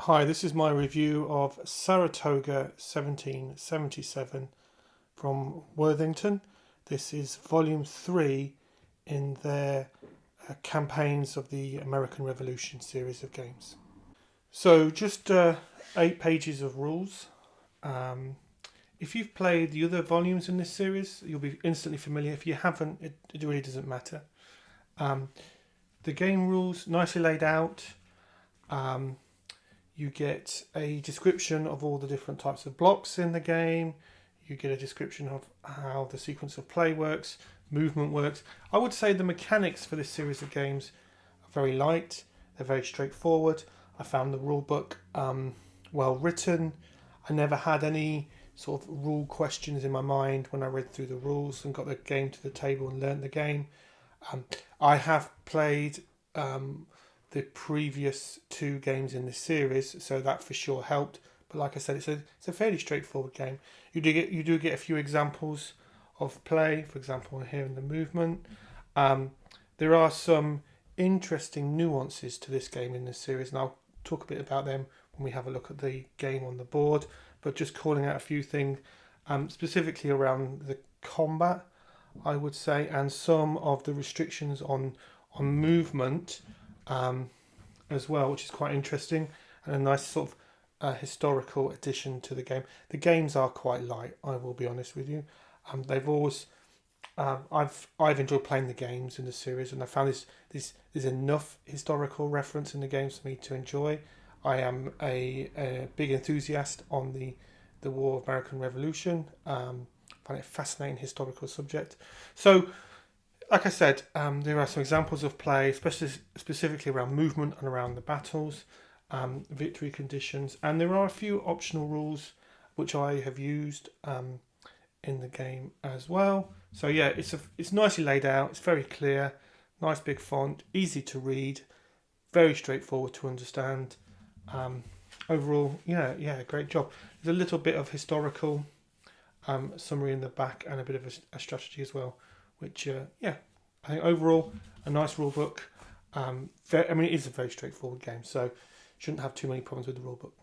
Hi, this is my review of Saratoga 1777 from Worthington. This is volume 3 in their campaigns of the American Revolution series of games. So just 8 pages of rules. If you've played the other volumes in this series, you'll be instantly familiar. If you haven't, it really doesn't matter. The game rules nicely laid out. You get a description of all the different types of blocks in the game. You get a description of how the sequence of play works, movement works. I would say the mechanics for this series of games are very light. They're very straightforward. I found the rule book well written. I never had any sort of rule questions in my mind when I read through the rules and got the game to the table and learned the game. I have played the previous 2 games in the series, so that for sure helped. But like I said, it's a fairly straightforward game. You do get a few examples of play, for example, here in the movement. There are some interesting nuances to this game in this series, and I'll talk a bit about them when we have a look at the game on the board. But just calling out a few things, specifically around the combat, I would say, and some of the restrictions on movement. As well, which is quite interesting and a nice sort of historical addition to the game. The games are quite light, I will be honest with you. They've always, I've enjoyed playing the games in the series, and I found there's enough historical reference in the games for me to enjoy. I am a big enthusiast on the War of American Revolution. Find it a fascinating historical subject. So, like I said, there are some examples of play, especially specifically around movement and around the battles, victory conditions, and there are a few optional rules which I have used in the game as well. So yeah, it's nicely laid out. It's very clear, nice big font, easy to read, very straightforward to understand. Overall, yeah, great job. There's a little bit of historical summary in the back and a bit of a strategy as well. Which, I think overall, a nice rule book. It is a very straightforward game, so shouldn't have too many problems with the rule book.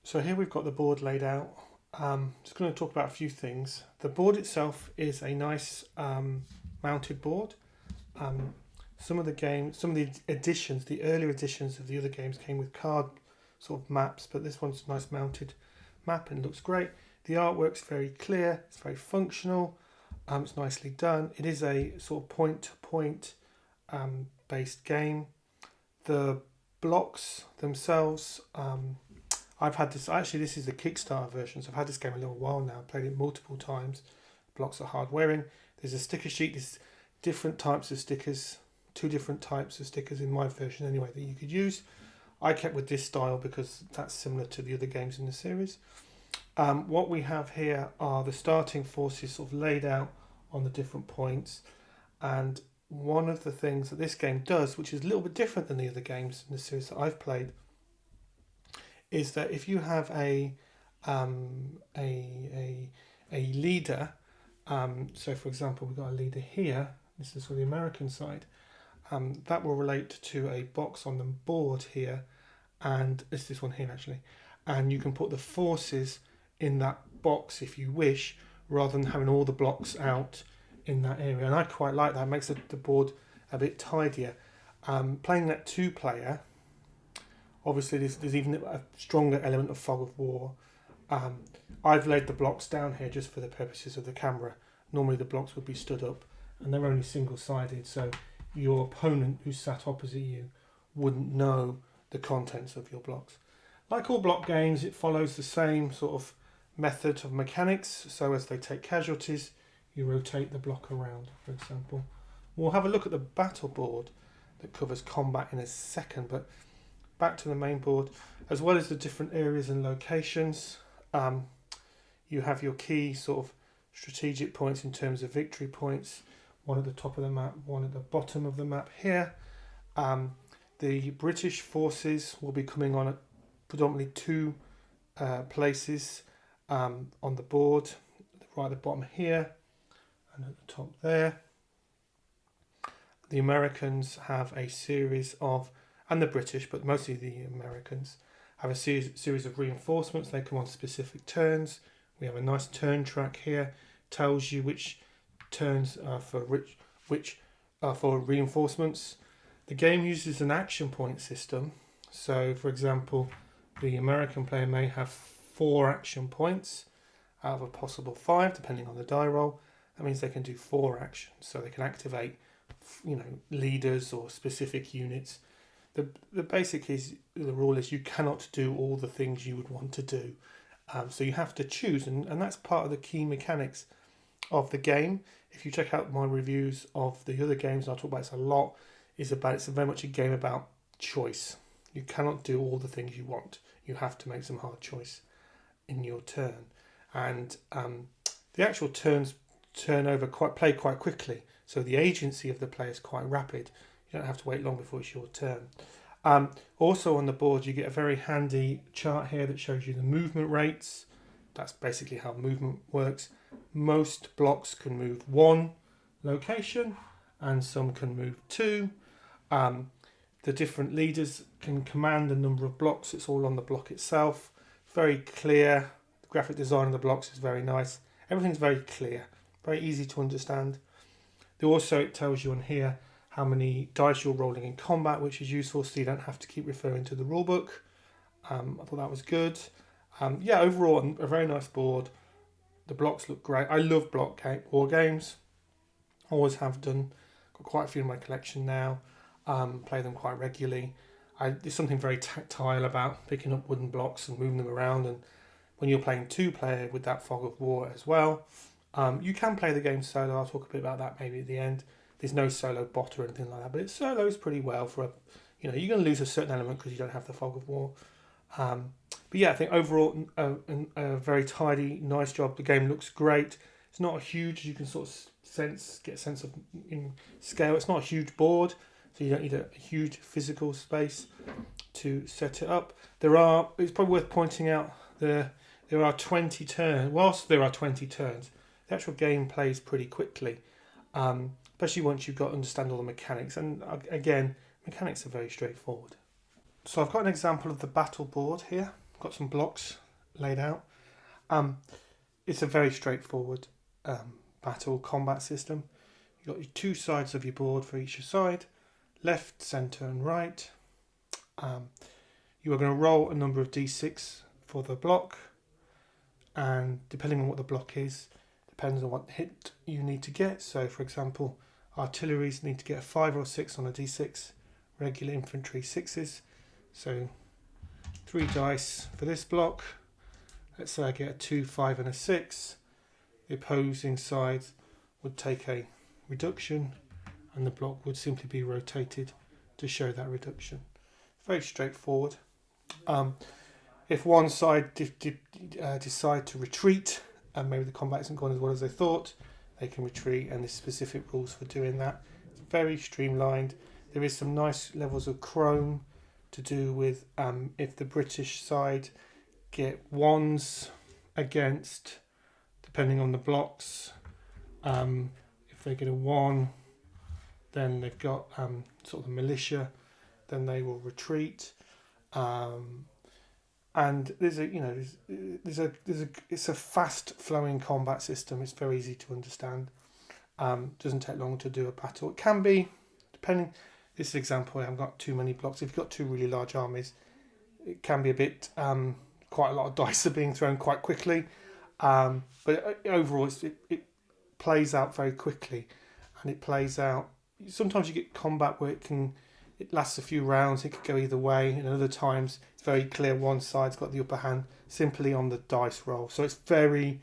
So here we've got the board laid out. Just going to talk about a few things. The board itself is a nice mounted board. Some of the editions, the earlier editions of the other games came with card sort of maps, but this one's a nice mounted map and looks great. The artwork's very clear, it's very functional. It's nicely done. It is a sort of point-to-point based game. The blocks themselves, I've had this. Actually, this is the Kickstarter version, so I've had this game a little while now. I've played it multiple times. Blocks are hard wearing. There's a sticker sheet. There's different types of stickers. 2 different types of stickers in my version, anyway, that you could use. I kept with this style because that's similar to the other games in the series. What we have here are the starting forces sort of laid out on the different points, and one of the things that this game does, which is a little bit different than the other games in the series that I've played, is that if you have a leader, so for example we've got a leader here, this is for the American side, that will relate to a box on the board here, and it's this one here actually, and you can put the forces in that box if you wish, rather than having all the blocks out in that area. And I quite like that. It makes the board a bit tidier. Playing that 2-player, obviously there's even a stronger element of fog of war. I've laid the blocks down here just for the purposes of the camera. Normally the blocks would be stood up, and they're only single-sided, so your opponent who's sat opposite you wouldn't know the contents of your blocks. Like all block games, it follows the same sort of method of mechanics. So as they take casualties, you rotate the block around, for example. We'll have a look at the battle board that covers combat in a second, but back to the main board. As well as the different areas and locations, you have your key sort of strategic points in terms of victory points. One at the top of the map, one at the bottom of the map here. The British forces will be coming on at predominantly 2 places on the board, right at the bottom here and at the top there. The Americans have a series of, and the British, but mostly the Americans, have a series of reinforcements. They come on specific turns. We have a nice turn track here. Tells you which turns are for which are for reinforcements. The game uses an action point system. So, for example, the American player may have 4 action points out of a possible 5, depending on the die roll. That means they can do 4 actions, so they can activate, leaders or specific units. The basic is the rule is you cannot do all the things you would want to do, so you have to choose, and that's part of the key mechanics of the game. If you check out my reviews of the other games, and I talk about this a lot, it's very much a game about choice. You cannot do all the things you want. You have to make some hard choice in your turn, and the actual turns play quite quickly. So the agency of the player is quite rapid. You don't have to wait long before it's your turn. Also on the board, you get a very handy chart here that shows you the movement rates. That's basically how movement works. Most blocks can move 1 location, and some can move 2. The different leaders can command a number of blocks. It's all on the block itself. Very clear. The graphic design of the blocks is very nice. Everything's very clear, very easy to understand. It tells you on here how many dice you're rolling in combat, which is useful, so you don't have to keep referring to the rulebook. I thought that was good. Overall, a very nice board. The blocks look great. I love war games. Always have done. Got quite a few in my collection now. Play them quite regularly. There's something very tactile about picking up wooden blocks and moving them around, and when you're playing 2-player with that fog of war as well. You can play the game solo. I'll talk a bit about that maybe at the end. There's no solo bot or anything like that, but it solos pretty well for you're going to lose a certain element because you don't have the fog of war. I think overall a very tidy, nice job. The game looks great. It's not a huge, you can sort of get a sense of in scale. It's not a huge board, so you don't need a huge physical space to set it up. It's probably worth pointing out there are 20 turns. Whilst there are 20 turns, the actual game plays pretty quickly, especially once you've got to understand all the mechanics. And again, mechanics are very straightforward. So I've got an example of the battle board here. I've got some blocks laid out. It's a very straightforward battle combat system. You've got your 2 sides of your board for each side, left, centre and right. You are going to roll a number of d6 for the block, and depending on what the block is, depends on what hit you need to get. So for example, artilleries need to get a 5 or 6 on a d6, regular infantry 6s. So 3 dice for this block. Let's say I get a 2, 5 and a 6. The opposing side would take a reduction, and the block would simply be rotated to show that reduction. Very straightforward. If one side decide to retreat, and maybe the combat isn't going as well as they thought, they can retreat, and there's specific rules for doing that. It's very streamlined. There is some nice levels of chrome to do with if the British side get 1s against, depending on the blocks. If they get a 1, then they've got sort of the militia, then they will retreat. And it's a fast flowing combat system. It's very easy to understand. Doesn't take long to do a battle. It can be, depending. This example, I haven't got too many blocks. If you've got 2 really large armies, it can be a bit quite a lot of dice are being thrown quite quickly. But overall, it plays out very quickly, and it plays out. Sometimes you get combat where it lasts a few rounds. It could go either way, and other times it's very clear one side's got the upper hand simply on the dice roll. So it's very,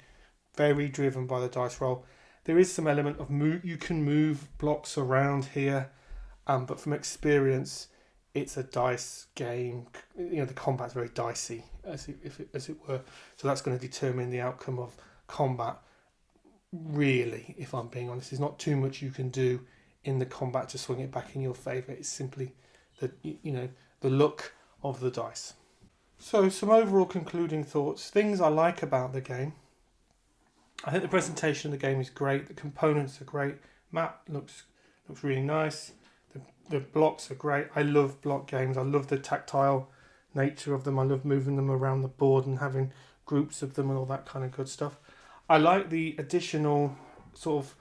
very driven by the dice roll. There is some element of move. You can move blocks around here, but from experience, it's a dice game. The combat's very dicey, as it were. So that's going to determine the outcome of combat. Really, if I'm being honest, there's not too much you can do in the combat to swing it back in your favour. It's simply the luck of the dice. So some overall concluding thoughts. Things I like about the game. I think the presentation of the game is great. The components are great. Map looks really nice. The blocks are great. I love block games. I love the tactile nature of them. I love moving them around the board and having groups of them and all that kind of good stuff. I like the additional sort of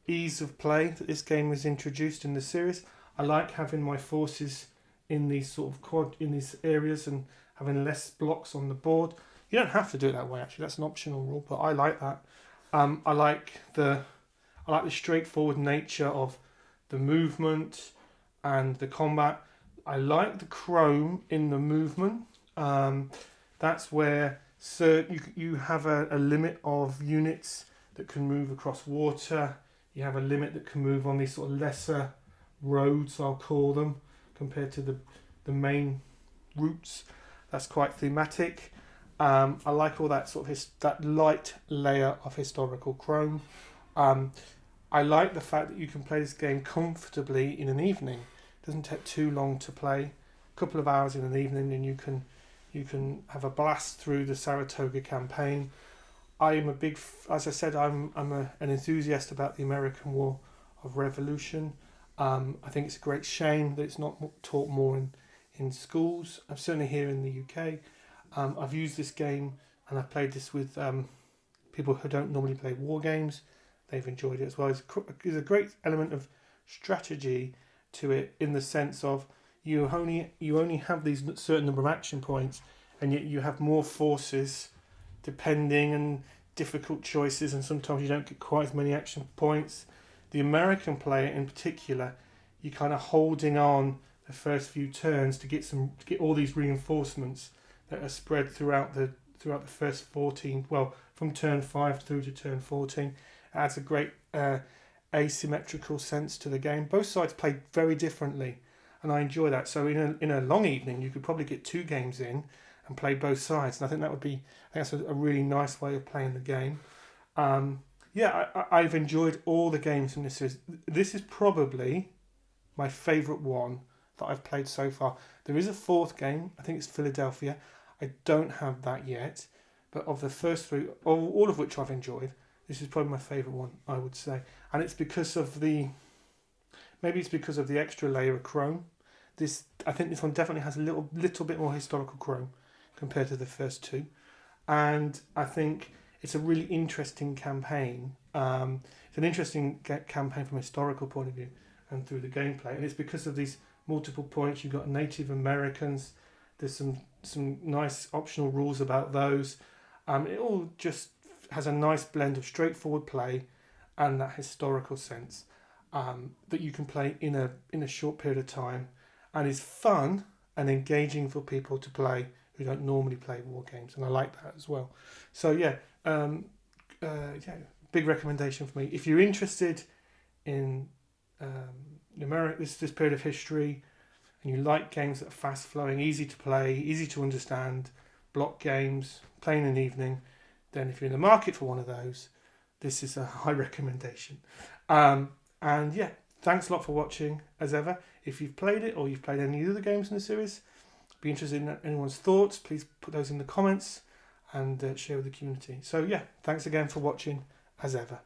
ease of play that this game has introduced in the series. I like having my forces in these sort of in these areas and having less blocks on the board. You don't have to do it that way, actually. That's an optional rule, but I like that. I like the straightforward nature of the movement and the combat. I like the chrome in the movement. That's where you have a limit of units that can move across water. You have a limit that can move on these sort of lesser roads, I'll call them, compared to the main routes. That's quite thematic. I like all that sort of that light layer of historical chrome. I like the fact that you can play this game comfortably in an evening. It doesn't take too long to play. A couple of hours in an evening, and you can have a blast through the Saratoga campaign. I am as I said, I'm an enthusiast about the American War of Revolution. I think it's a great shame that it's not taught more in schools. I'm certainly here in the UK. I've used this game and I've played this with people who don't normally play war games. They've enjoyed it as well. There's a great element of strategy to it in the sense of you only have these certain number of action points, and yet you have more forces depending and difficult choices, and sometimes you don't get quite as many action points. The American player in particular, you're kind of holding on the first few turns to get all these reinforcements that are spread throughout the first 14. Well, from turn 5 through to turn 14, it adds a great asymmetrical sense to the game. Both sides play very differently, and I enjoy that. So in a long evening, you could probably get 2 games in and play both sides, and I think that's a really nice way of playing the game. I've enjoyed all the games in this series. This is probably my favourite one that I've played so far. There is a 4th game. I think it's Philadelphia. I don't have that yet, but of the first 3, all of which I've enjoyed, this is probably my favourite one, I would say. And it's because of the extra layer of chrome. I think this one definitely has a little bit more historical chrome compared to the first 2, and I think it's a really interesting campaign. It's an interesting campaign from a historical point of view and through the gameplay, and it's because of these multiple points. You've got Native Americans. There's some nice optional rules about those. It all just has a nice blend of straightforward play and that historical sense that you can play in a short period of time, and is fun and engaging for people to play who don't normally play war games, and I like that as well. So big recommendation for me. If you're interested in this period of history, and you like games that are fast flowing, easy to play, easy to understand, block games, playing in an evening, then if you're in the market for one of those, this is a high recommendation. Thanks a lot for watching as ever. If you've played it or you've played any other games in the series, be interested in anyone's thoughts, please put those in the comments and share with the community. So thanks again for watching as ever.